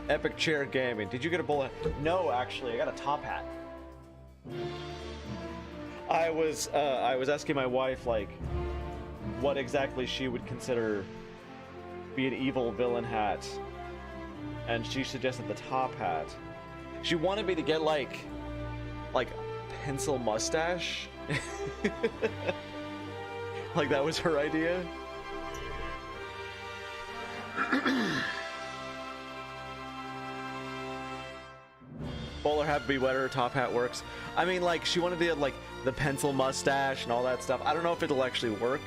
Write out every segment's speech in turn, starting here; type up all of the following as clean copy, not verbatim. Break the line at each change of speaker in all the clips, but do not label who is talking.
Epic Chair Gaming. Did you get a bullet? No, actually, I got a top hat. I was asking my wife, like, what exactly she would consider be an evil villain hat, and she suggested the top hat. She wanted me to get like pencil mustache. Like that was her idea. Bowler hat be wetter, top hat works. I mean, like, she wanted to get like the pencil mustache and all that stuff. I don't know if it'll actually work.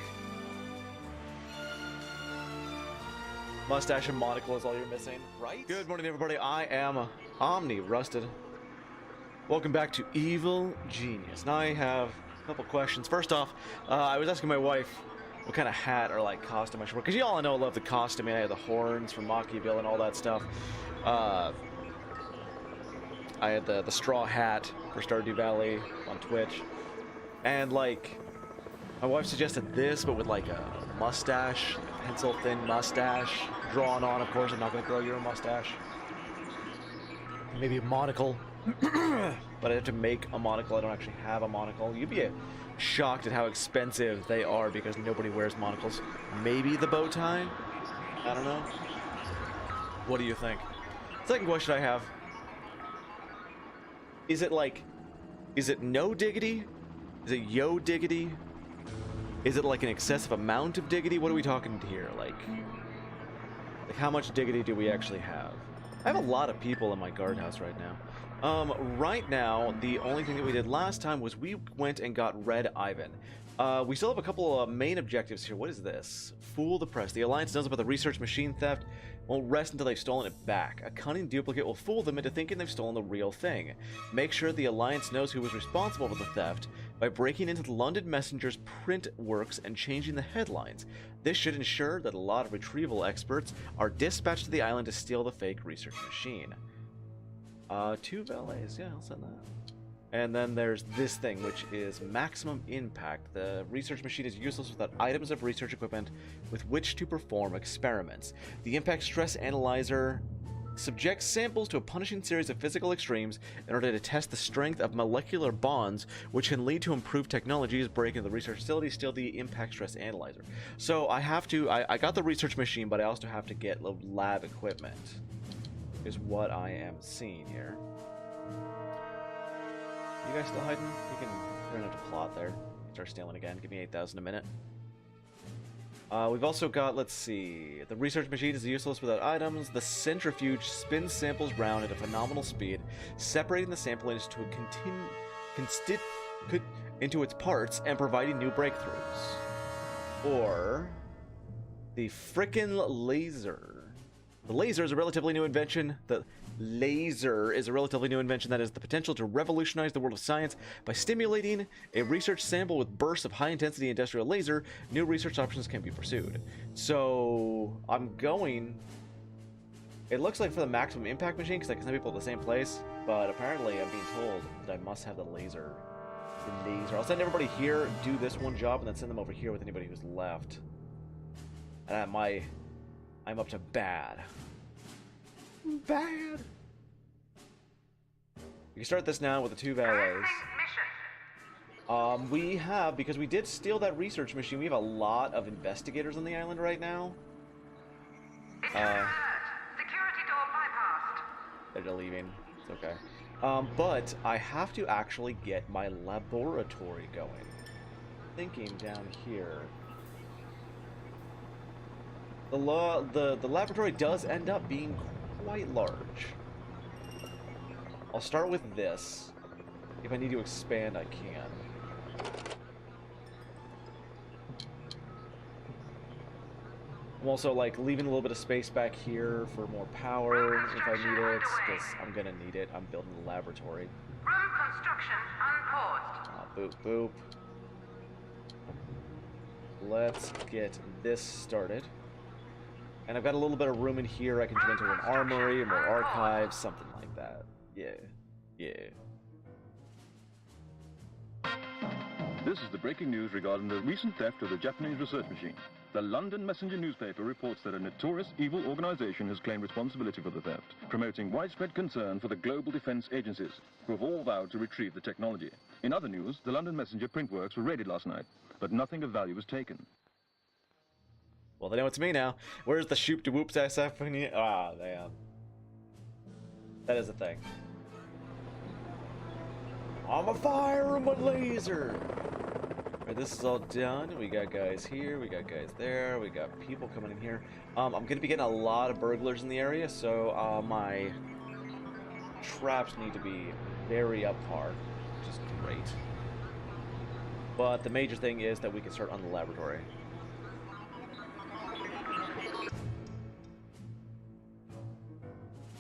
Mustache and monocle is all you're missing, right? Good morning, everybody. I am Omni Rusted. Welcome back to Evil Genius. Now I have a couple questions. First off, I was asking my wife what kind of hat or like costume I should wear, because you all know I love the costuming. I have the horns from Machiavelli and all that stuff. I had the straw hat for Stardew Valley on Twitch, and like my wife suggested this, but with like a mustache, pencil thin mustache, drawn on. Of course, I'm not going to grow your mustache. Maybe a monocle, but I have to make a monocle. I don't actually have a monocle. You'd be shocked at how expensive they are because nobody wears monocles. Maybe the bow tie. I don't know. What do you think? Second question I have. Is it like, is it no diggity? Is it yo diggity? Is it like an excessive amount of diggity? What are we talking here? Like how much diggity do we actually have? I have a lot of people in my guardhouse right now. Right now, the only thing that we did last time was we went and got Red Ivan. We still have a couple of main objectives here. What is this? Fool the press. The Alliance knows about the research machine theft. Won't rest until they've stolen it back. A cunning duplicate will fool them into thinking they've stolen the real thing. Make sure the Alliance knows who was responsible for the theft by breaking into the London Messenger's print works and changing the headlines. This should ensure that a lot of retrieval experts are dispatched to the island to steal the fake research machine. 2 valets. Yeah, I'll send that. And then there's this thing, which is maximum impact. The research machine is useless without items of research equipment with which to perform experiments. The impact stress analyzer subjects samples to a punishing series of physical extremes in order to test the strength of molecular bonds, which can lead to improved technologies. Break into the research facility, steal the impact stress analyzer. So I have to, I got the research machine, but I also have to get lab equipment, is what I am seeing here. You guys still hiding? You can run into plot there. Start stealing again. Give me 8,000 a minute. We've also got, let's see, the research machine is useless without items. The centrifuge spins samples round at a phenomenal speed, separating the sample into its parts and providing new breakthroughs. Or the frickin' laser. The laser is a relatively new invention. The laser is a relatively new invention that has the potential to revolutionize the world of science by stimulating a research sample with bursts of high-intensity industrial laser. New research options can be pursued. So I'm going. It looks like for the maximum impact machine, because I can send people to the same place. But apparently, I'm being told that I must have the laser. The laser. I'll send everybody here, do this one job, and then send them over here with anybody who's left. And I'm up to bad. Bad. We can start this now with the 2 valets. We have, because we did steal that research machine, we have a lot of investigators on the island right now.
Security door bypassed.
They're leaving. It's okay. But I have to actually get my laboratory going. Thinking down here. The laboratory does end up being quite large. I'll start with this. If I need to expand, I can. I'm also like leaving a little bit of space back here for more power if I need it, because I'm gonna need it. I'm building the laboratory.
Room construction unpaused.
Boop boop. Let's get this started. And I've got a little bit of room in here. I can turn into an armory, more archives, something like that. Yeah. Yeah.
This is the breaking news regarding the recent theft of the Japanese research machine. The London Messenger newspaper reports that a notorious evil organization has claimed responsibility for the theft, promoting widespread concern for the global defense agencies, who have all vowed to retrieve the technology. In other news, the London Messenger print works were raided last night, but nothing of value was taken.
Well, they know it's me now. Where's the shoop de whoop saxophone? Ah, damn. That is a thing. I'm a fire with my laser. Alright, this is all done. We got guys here, we got guys there, we got people coming in here. I'm gonna be getting a lot of burglars in the area, so my traps need to be very up par, which is great. But the major thing is that we can start on the laboratory.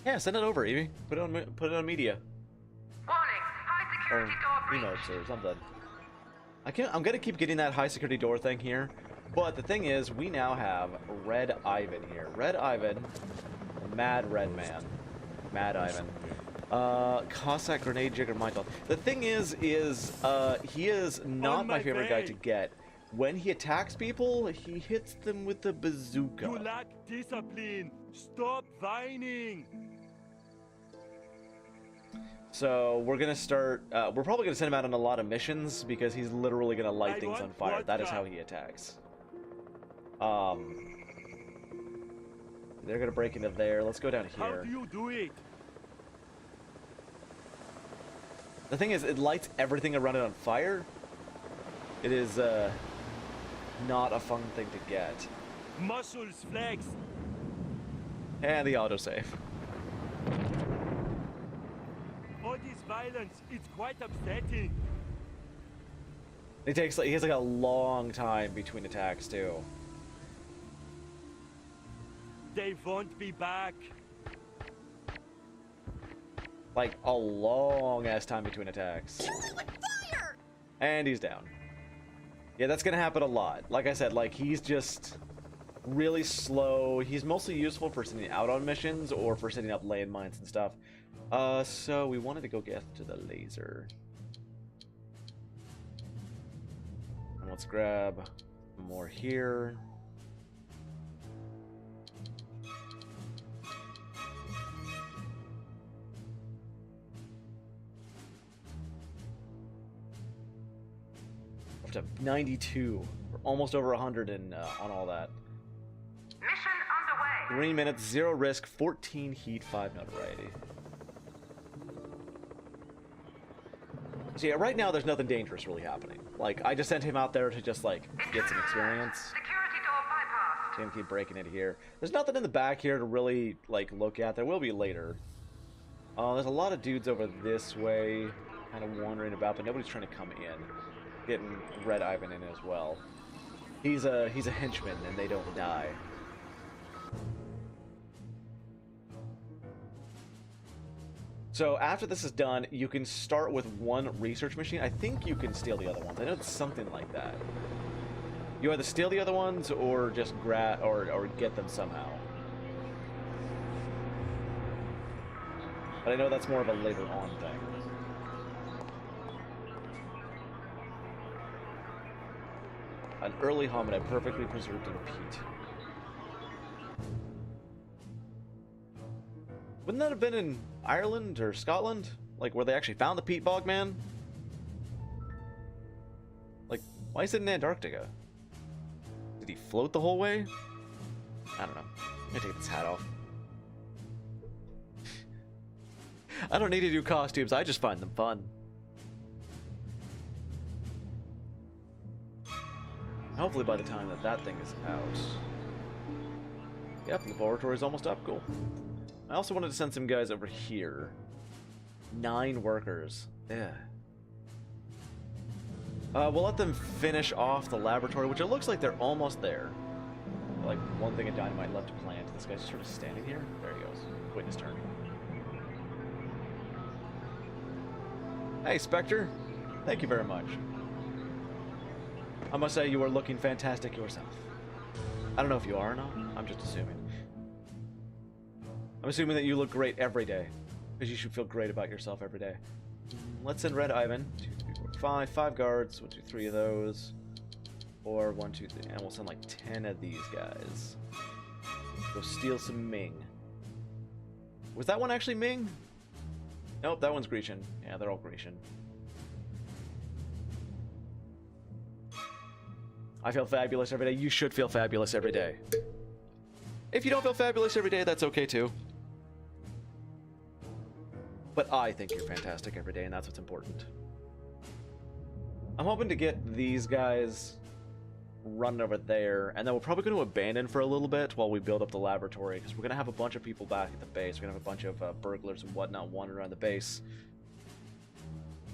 Yeah, send it over, Evie. Put it on media.
Warning, high
Or
security door breach.
emotes or something. I'm gonna keep getting that high security door thing here, but the thing is, we now have Red Ivan here. Red Ivan, the Mad Red Man, Mad Ivan. Cossack Grenade Jigger Mindball. The thing is he is not my favorite guy to get. When he attacks people, he hits them with the bazooka.
You lack discipline. Stop whining.
So we're gonna start. We're probably gonna send him out on a lot of missions because he's literally gonna light things on fire. That is how he attacks. They're gonna break into there. Let's go down
How
here.
do you do it?
The thing is, it lights everything around it on fire. It is not a fun thing to get.
Muscles flex.
And the autosave.
All this violence, it's quite upsetting.
He has like a long time between attacks too.
They won't be back.
Like a long ass time between attacks.
Fire!
And he's down. Yeah, that's gonna happen a lot. Like I said, like he's just really slow. He's mostly useful for sending out on missions or for setting up landmines and stuff. So we wanted to go get to the laser. And let's grab more here. Up to 92. We're almost over 100 in, on all that.
Mission underway.
3 minutes, 0 risk, 14 heat, 5 notoriety. So yeah, right now there's nothing dangerous really happening. Like, I just sent him out there to just, like, get some experience.
Security door bypassed.
He's gonna keep breaking into here. There's nothing in the back here to really, like, look at. There will be later. There's a lot of dudes over this way, kind of wandering about, but nobody's trying to come in. Getting Red Ivan in as well. He's a henchman, and they don't die. So after this is done, you can start with one research machine. I think you can steal the other ones. I know it's something like that. You either steal the other ones or just or get them somehow. But I know that's more of a later on thing. An early hominid perfectly preserved in peat. Wouldn't that have been in Ireland or Scotland? Like, where they actually found the peat bog man? Like, why is it in Antarctica? Did he float the whole way? I don't know. I'm gonna take this hat off. I don't need to do costumes, I just find them fun. Hopefully by the time that thing is out. Yep, the laboratory's almost up, cool. I also wanted to send some guys over here. 9 workers. Yeah. We'll let them finish off the laboratory, which it looks like they're almost there. Like, one thing of dynamite left to plant. This guy's sort of standing here. There he goes. Waiting his turn. Hey, Spectre. Thank you very much. I must say, you are looking fantastic yourself. I don't know if you are or not. I'm just assuming. I'm assuming that you look great every day. Because you should feel great about yourself every day. Let's send Red Ivan. 2, 3, 4, 5. 5 guards. We'll do 3 of those. Or 1, 2, 3. And we'll send like 10 of these guys. Go steal some Ming. Was that one actually Ming? Nope, that one's Grecian. Yeah, they're all Grecian. I feel fabulous every day. You should feel fabulous every day. If you don't feel fabulous every day, that's okay too. But I think you're fantastic every day, and that's what's important. I'm hoping to get these guys running over there, and then we're probably going to abandon for a little bit while we build up the laboratory, because we're going to have a bunch of people back at the base. We're going to have a bunch of burglars and whatnot wandering around the base.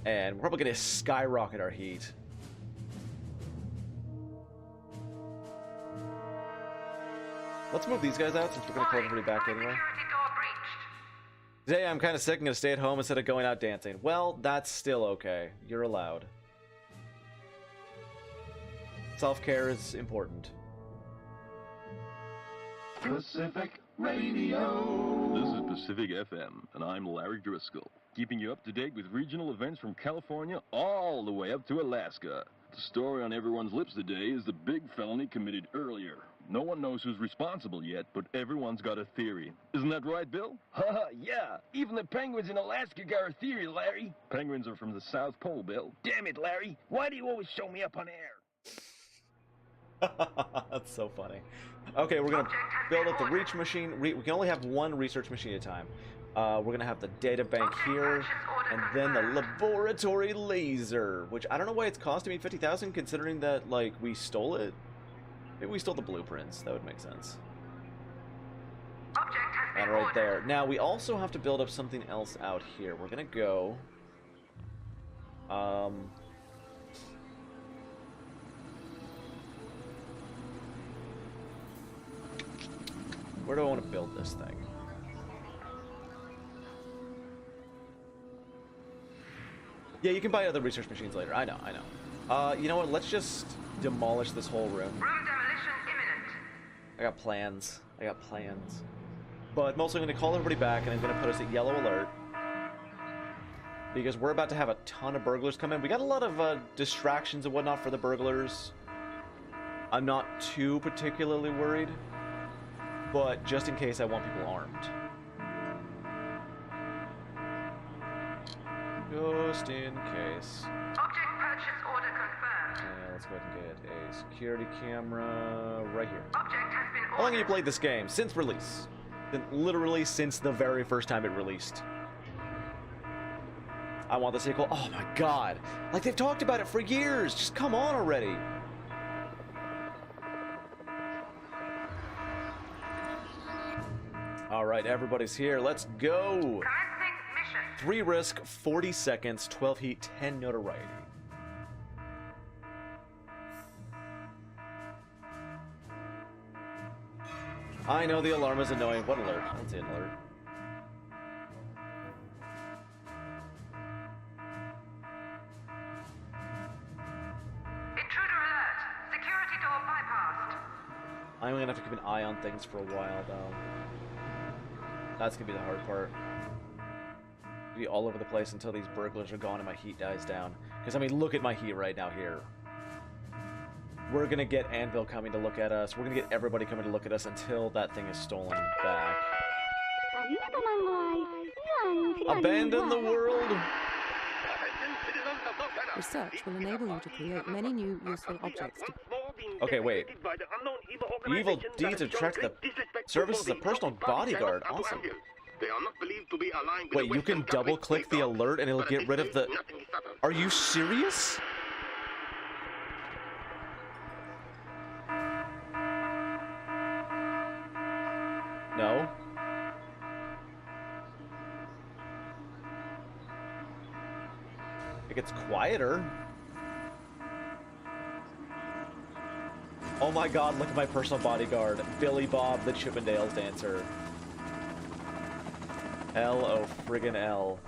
And we're probably going to skyrocket our heat. Let's move these guys out since we're going to call everybody back anyway.
Security door breached.
Today I'm kind of sick and going to stay at home instead of going out dancing. Well, that's still okay. You're allowed. Self-care is important.
Pacific Radio. This is Pacific FM, and I'm Larry Driscoll, keeping you up to date with regional events from California all the way up to Alaska. The story on everyone's lips today is the big felony committed earlier. No one knows who's responsible yet, but everyone's got a theory. Isn't that right, Bill? Haha, yeah. Even the penguins in Alaska got a theory, Larry. Penguins are from the South Pole, Bill. Damn it, Larry. Why do you always show me up on air?
That's so funny. Okay, we're gonna build up the reach machine. We can only have one research machine at a time. We're gonna have the data bank here, and then the laboratory laser, which I don't know why it's costing me 50,000, considering that like we stole it. Maybe we stole the blueprints. That would make sense.
Object has been
And right
ordered.
there. Now we also have to build up something else out here. We're gonna go. Where do I want to build this thing? Yeah, you can buy other research machines later. I know. You know what? Let's just demolish this whole room.
Room demolition imminent.
I got plans. But mostly I'm going to call everybody back, and I'm going to put us at yellow alert. Because we're about to have a ton of burglars come in. We got a lot of distractions and whatnot for the burglars. I'm not too particularly worried. But just in case, I want people armed. Just in case.
Object purchase order confirmed.
Yeah, let's go ahead and get a security camera right here.
Object has been ordered.
How long have you played this game? Since release. Literally since the very first time it released. I want the sequel. Oh my god. Like, they've talked about it for years. Just come on already. Alright, everybody's here. Let's go.
Commencing mission.
3 risk, 40 seconds, 12 heat, 10 notoriety. I know the alarm is annoying. What alert? I don't see an alert.
Intruder alert. Security door bypassed.
I'm gonna have to keep an eye on things for a while, though. That's gonna be the hard part. Be all over the place until these burglars are gone and my heat dies down. Because, I mean, look at my heat right now here. We're gonna get Anvil coming to look at us. We're gonna get everybody coming to look at us until that thing is stolen back. Abandon the world!
Research will enable you to create many new useful objects.
Okay, wait. Evil deeds attract the service as a personal bodyguard. Awesome. Wait, you can double-click the alert and it'll get rid of the... Are you serious? No. It gets quieter. Oh my god, look at my personal bodyguard. Billy Bob, the Chippendales dancer. L-O-friggin' L.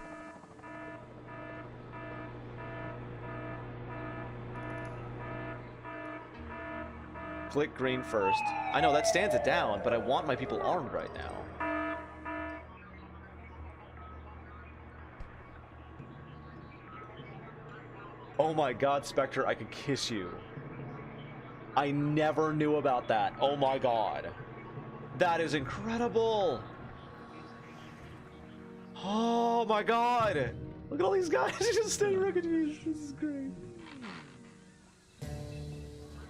Click green first. I know, that stands it down, but I want my people armed right now. Oh my god, Spectre, I could kiss you. I never knew about that. Oh my god. That is incredible. Oh my god. Look at all these guys just standing around at me. This is great.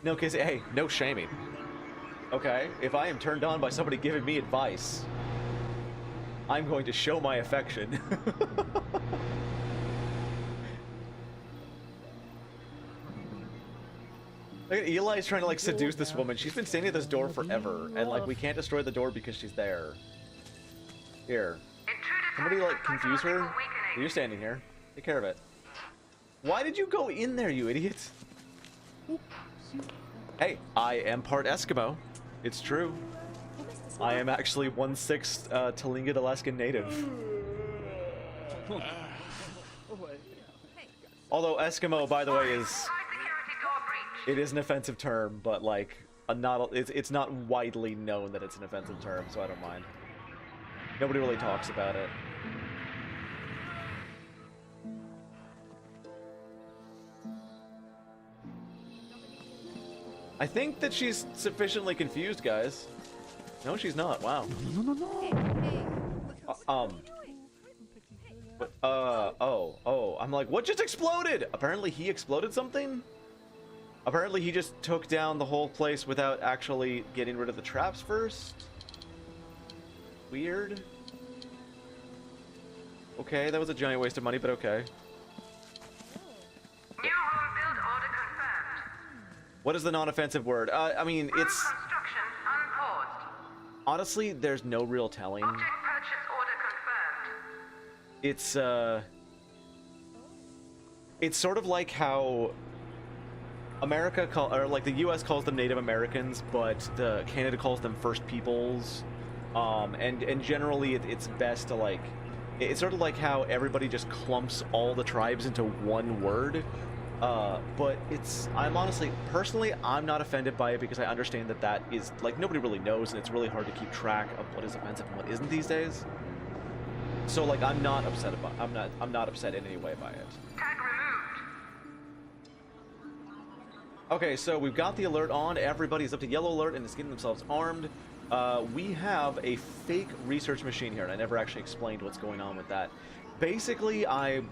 No kissing. Hey, no shaming. Okay, if I am turned on by somebody giving me advice, I'm going to show my affection. Look at Eli's trying to like seduce this woman. She's been standing at this door forever, and like we can't destroy the door because she's there. Here, somebody like confuse her. You're standing here. Take care of it. Why did you go in there, you idiot? Hey, I am part Eskimo. It's true. I am actually 1/6 Tlingit Alaskan native. Although Eskimo, by the way, is it is an offensive term, but like it's not widely known that it's an offensive term, so I don't mind. Nobody really talks about it. I think that she's sufficiently confused, guys. No, she's not. Wow. Oh. I'm like, what just exploded? Apparently he exploded something? Apparently he just took down the whole place without actually getting rid of the traps first? Weird. Okay, that was a giant waste of money, but okay.
New home build order confirmed.
What is the non-offensive word? I mean,
Room
it's...
construction unpaused.
Honestly, there's no real telling.
Object purchase order confirmed.
It's sort of like how America or like the U.S. calls them Native Americans, but the Canada calls them First Peoples, and generally it's best to like, it's sort of like how everybody just clumps all the tribes into one word, but I'm honestly, personally, I'm not offended by it because I understand that is like nobody really knows, and it's really hard to keep track of what is offensive and what isn't these days. So like I'm not upset in any way by it.
Tag removed.
Okay, so we've got the alert on. Everybody's up to yellow alert and is getting themselves armed. We have a fake research machine here, and I never actually explained what's going on with that. Basically, I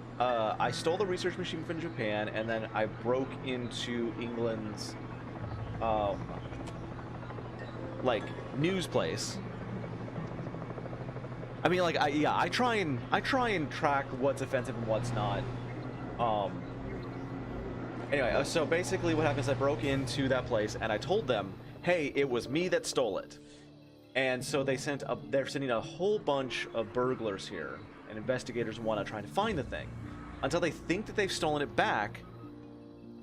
stole the research machine from Japan, and then I broke into England's like news place. I mean, like, I try and track what's offensive and what's not. Anyway, so basically what happens, I broke into that place and I told them, hey, it was me that stole it. And so they're sending a whole bunch of burglars here and investigators and whatnot trying to find the thing until they think that they've stolen it back.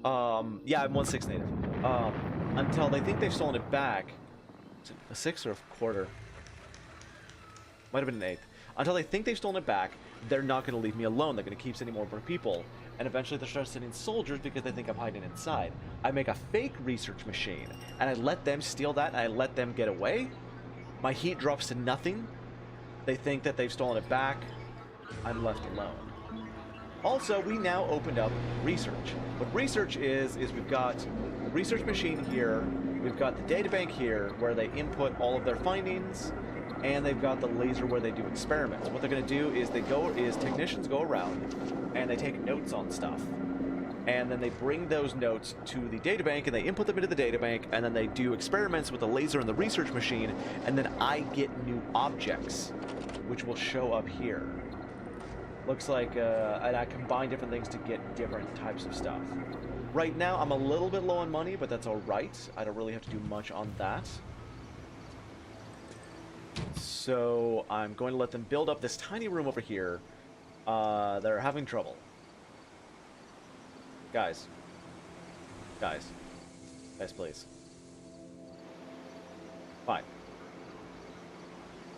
Yeah, I'm 1/6 native. Until they think they've stolen it back. Is it a 6 or a quarter? Might have been an 8th. Until they think they've stolen it back, they're not going to leave me alone. They're going to keep sending more people. And eventually they'll start sending soldiers because they think I'm hiding inside. I make a fake research machine, and I let them steal that, and I let them get away. My heat drops to nothing. They think that they've stolen it back. I'm left alone. Also, we now opened up research. What research is we've got the research machine here, we've got the databank here, where they input all of their findings, and they've got the laser where they do experiments. What they're going to do is technicians go around and they take notes on stuff, and then they bring those notes to the databank and they input them into the databank, and then they do experiments with the laser and the research machine, and then I get new objects which will show up here. Looks like and I combine different things to get different types of stuff. Right now I'm a little bit low on money, but that's alright. I don't really have to do much on that. So I'm going to let them build up this tiny room over here. They're having trouble. Guys, please. Fine.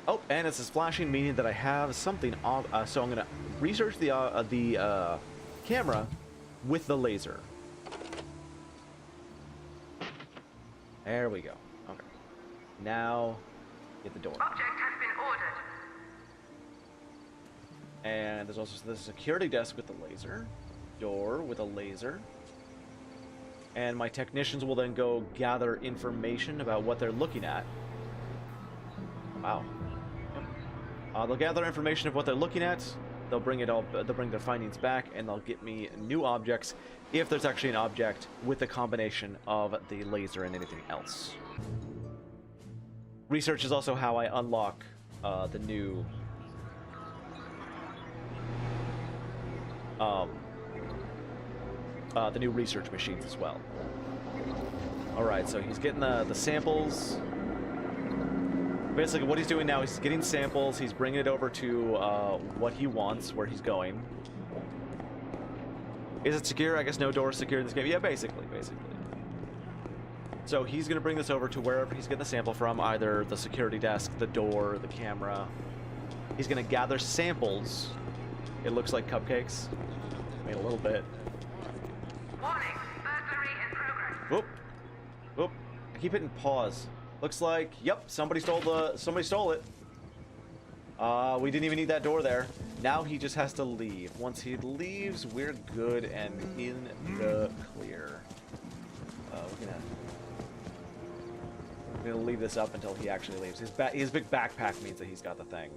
Oh, and it's flashing, meaning that I have something off. So I'm going to research the camera with the laser. There we go. Okay. Now, get the door.
Object has been ordered.
And there's also the security desk with the laser. door with a laser. And my technicians will then go gather information about what they're looking at. Wow. They'll gather information of what they're looking at. They'll bring it all. They'll bring their findings back, and they'll get me new objects if there's actually an object with the combination of the laser and anything else. Research is also how I unlock the new research machines as well. All right, so he's getting the samples. Basically, what he's doing now is he's getting samples. He's bringing it over to what he wants, where he's going. Is it secure? I guess no door is secure in this game. Yeah, basically. So he's going to bring this over to wherever he's getting the sample from, either the security desk, the door, the camera. He's going to gather samples. It looks like cupcakes. I mean, a little bit.
Warning, burglary in progress.
Whoop. Whoop. I keep hitting pause. Looks like, yep, somebody stole it. We didn't even need that door there. Now he just has to leave. Once he leaves, we're good and in the clear. We're gonna leave this up until he actually leaves. His big backpack means that he's got the thing.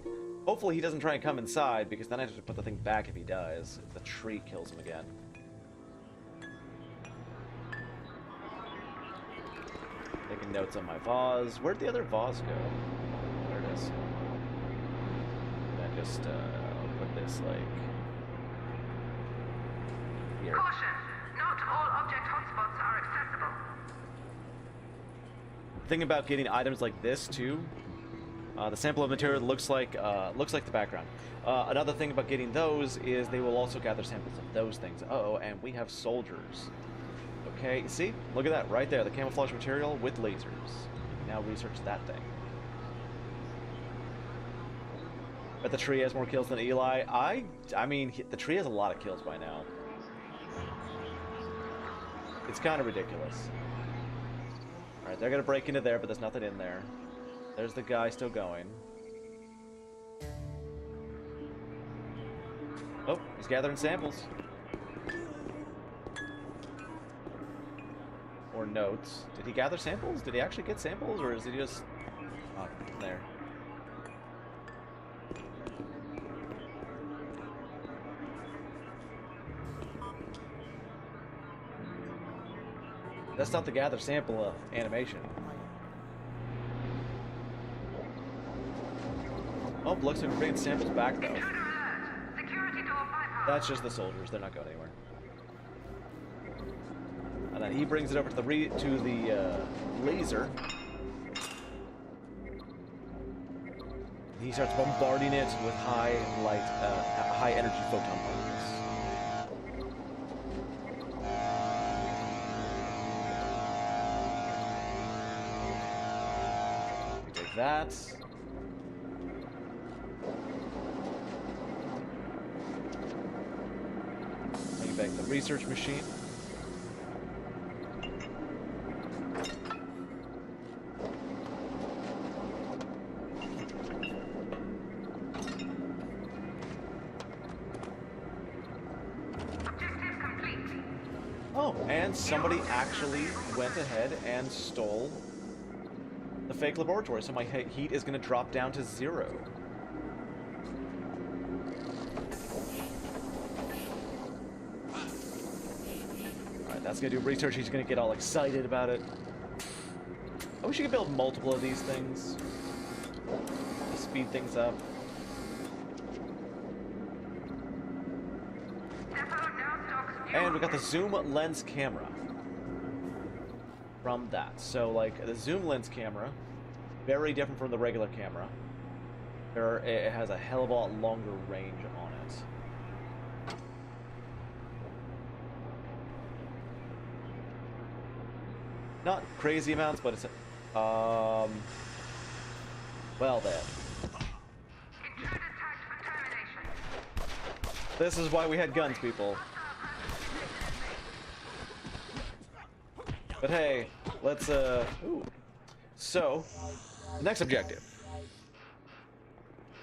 Hopefully he doesn't try and come inside, because then I have to put the thing back if he does. If the tree kills him again. Taking notes on my vase. Where'd the other vase go? There it is. And I just put this like here.
Caution, not all object hotspots are accessible.
Thing about getting items like this too. The sample of material looks like the background. Another thing about getting those is they will also gather samples of those things. Uh-oh, and we have soldiers. Okay, see? Look at that right there. The camouflage material with lasers. Now research that thing. But the tree has more kills than Eli. I mean, the tree has a lot of kills by now. It's kind of ridiculous. Alright, they're going to break into there, but there's nothing in there. There's the guy still going. Oh, he's gathering samples. Or notes. Did he gather samples? Did he actually get samples, or is he just... Oh, there. That's not the gather sample animation. Oh, looks like we're bringing samples back, though.
Intruder alert. Security door bypass.
That's just the soldiers. They're not going anywhere. And then he brings it over to the laser. He starts bombarding it with high energy photon particles. We take that. Bring back the research machine. Oh, and somebody actually went ahead and stole the fake laboratory, so my heat is going to drop down to 0. Alright, that's going to do research. He's going to get all excited about it. I wish you could build multiple of these things to speed things up. And we got the zoom lens camera from that. So, like, the zoom lens camera, very different from the regular camera. It has a hell of a lot longer range on it. Not crazy amounts, but it's well then. This is why we had guns, people. But hey, let's, ooh. So, the next objective.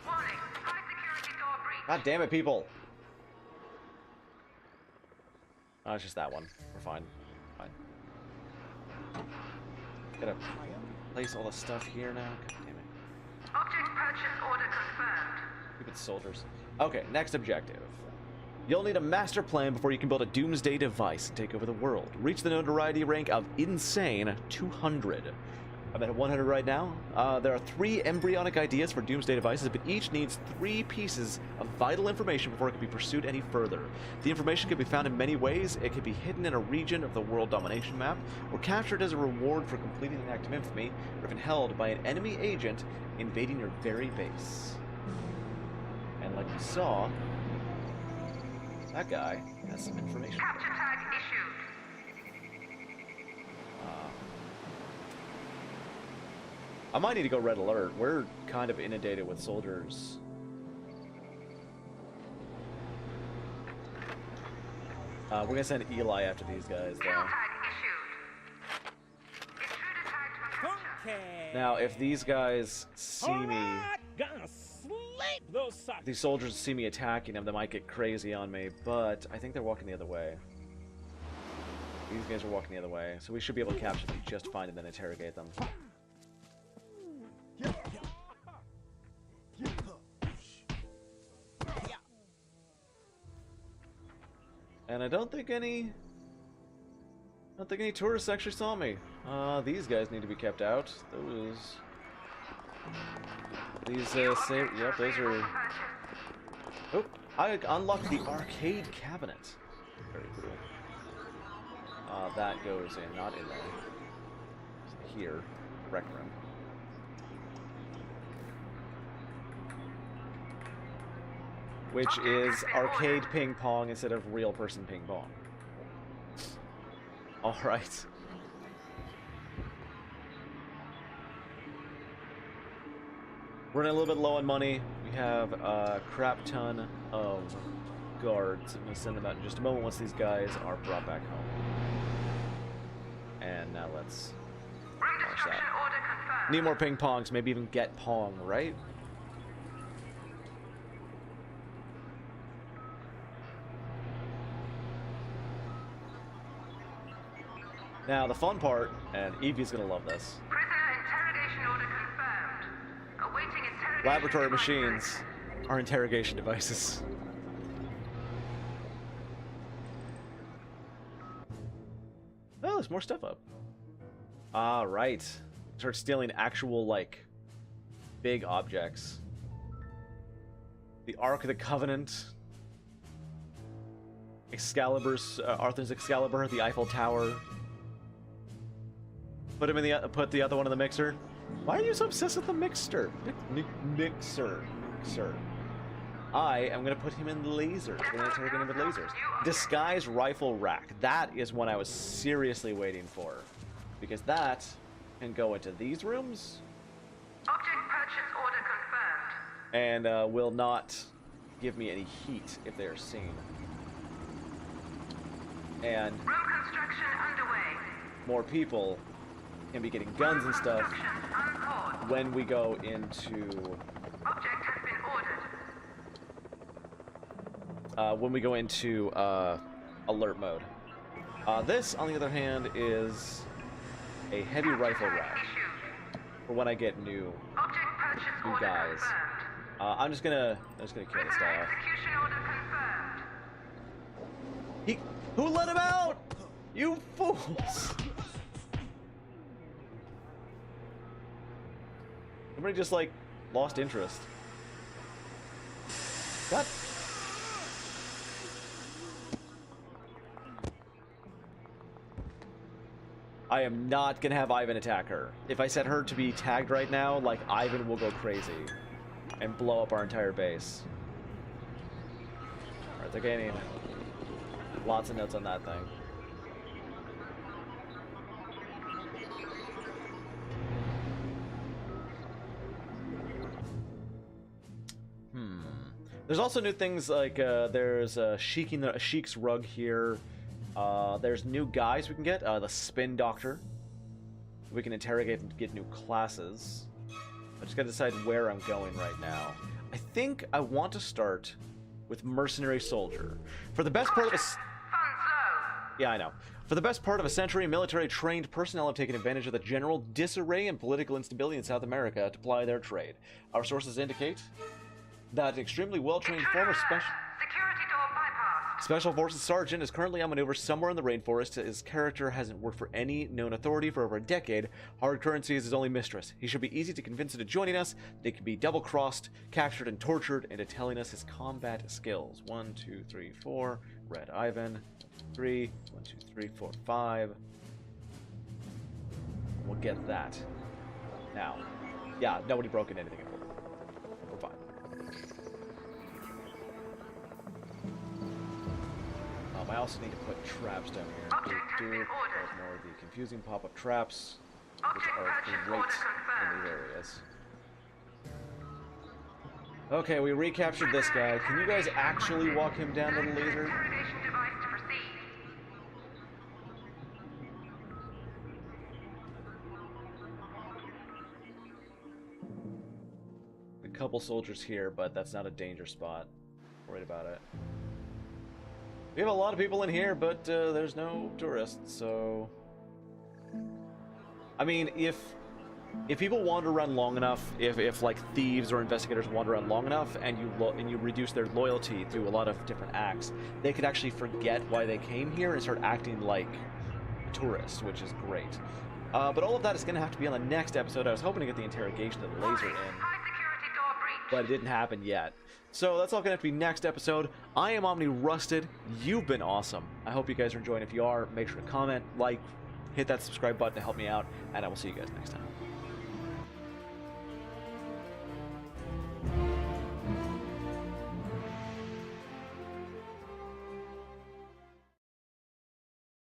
Warning, high security door breach.
God damn it, people. It's just that one. We're fine. Fine. Gotta place all the stuff here now. God damn it.
Object purchase order confirmed.
Stupid soldiers. Okay, next objective. You'll need a master plan before you can build a doomsday device and take over the world. Reach the notoriety rank of insane 200. I'm at 100 right now. There are 3 embryonic ideas for doomsday devices, but each needs 3 pieces of vital information before it can be pursued any further. The information can be found in many ways. It can be hidden in a region of the world domination map, or captured as a reward for completing an act of infamy, or even held by an enemy agent invading your very base. And like we saw, that guy has some information.
Capture tag issued.
I might need to go red alert. We're kind of inundated with soldiers. We're gonna send Eli after these guys,
Kill
though.
tag issued. Intruder tagged for capture.
Okay.
Now, if these guys see me,
Alright, gonna sleep those suckers.
if these soldiers see me attacking them, they might get crazy on me. But I think they're walking the other way. These guys are walking the other way, so we should be able to capture them just fine and then interrogate them. And I don't think any tourists actually saw me. These guys need to be kept out. These yep, those are. Oh, I unlocked the arcade cabinet. Very cool. That goes in, not in there. So here, rec room. Which is arcade ping pong instead of real person ping pong. Alright. We're running a little bit low on money. We have a crap ton of guards. I'm going to send them out in just a moment once these guys are brought back home. And now let's
Room
watch
destruction
that.
order confirmed.
Need more ping pongs, maybe even get pong, right? Now, the fun part, and Evie's gonna love this.
Prisoner interrogation order confirmed. Awaiting interrogation.
Laboratory
device
machines are interrogation devices. Oh, there's more stuff up. Ah, right. Start stealing actual, like, big objects. The Ark of the Covenant. Excalibur's, Arthur's Excalibur, the Eiffel Tower. Put him in the put the other one in the mixer. Why are you so obsessed with the mixer? Mixer. I am gonna put him in lasers. We're gonna interrogate him with lasers. Disguise rifle rack. That is one I was seriously waiting for, because that can go into these rooms
Object purchase order confirmed.
and will not give me any heat if they are seen. And
Room construction underway.
more people can be getting guns and stuff
Construction unpaused.
when we go into
Object has been ordered.
alert mode. This, on the other hand, is a heavy rifle rack
Issued.
for when I get new
Object purchase order
guys.
confirmed.
I'm just gonna kill this
Prisoner
guy off.
execution order confirmed.
Who let him out? You fools! Somebody just like lost interest. What? I am not gonna have Ivan attack her. If I set her to be tagged right now, like, Ivan will go crazy and blow up our entire base. Alright, they're gaining lots of notes on that thing. There's also new things like there's Sheik's rug here. There's new guys we can get. The Spin Doctor. We can interrogate and get new classes. I just gotta decide where I'm going right now. I think I want to start with Mercenary Soldier. For the best part of this,
Funds low.
Yeah, I know. For the best part of a century, military-trained personnel have taken advantage of the general disarray and political instability in South America to ply their trade. Our sources indicate that an extremely well-trained former
Security door bypassed.
Special Forces Sergeant is currently on maneuver somewhere in the rainforest. His character hasn't worked for any known authority for over a decade. Hard currency is his only mistress. He should be easy to convince into joining us. They can be double-crossed, captured, and tortured into telling us his combat skills. 1, 2, 3, 4. Red Ivan. 3. 1, 2, 3, 4, 5. We'll get that. Now. Yeah, nobody broke in anything important. We're fine. I also need to put traps down here.
Object has been ordered.
Ignore the confusing pop-up traps, which
Object
are
purchase
great
order
in
confirmed.
these areas. Okay, we recaptured this guy. Can you guys actually walk him down to the laser?
Interrogation device to proceed.
A couple soldiers here, but that's not a danger spot. Worried about it. We have a lot of people in here, but there's no tourists, so... I mean, if people wander around long enough, if like thieves or investigators wander around long enough, and you reduce their loyalty through a lot of different acts, they could actually forget why they came here and start acting like tourists, which is great. But all of that is going to have to be on the next episode. I was hoping to get the interrogation of the laser in,
High security door breach.
but it didn't happen yet. So that's all going to have to be next episode. I am Omni Rusted. You've been awesome. I hope you guys are enjoying. If you are, make sure to comment, like, hit that subscribe button to help me out, and I will see you guys next time.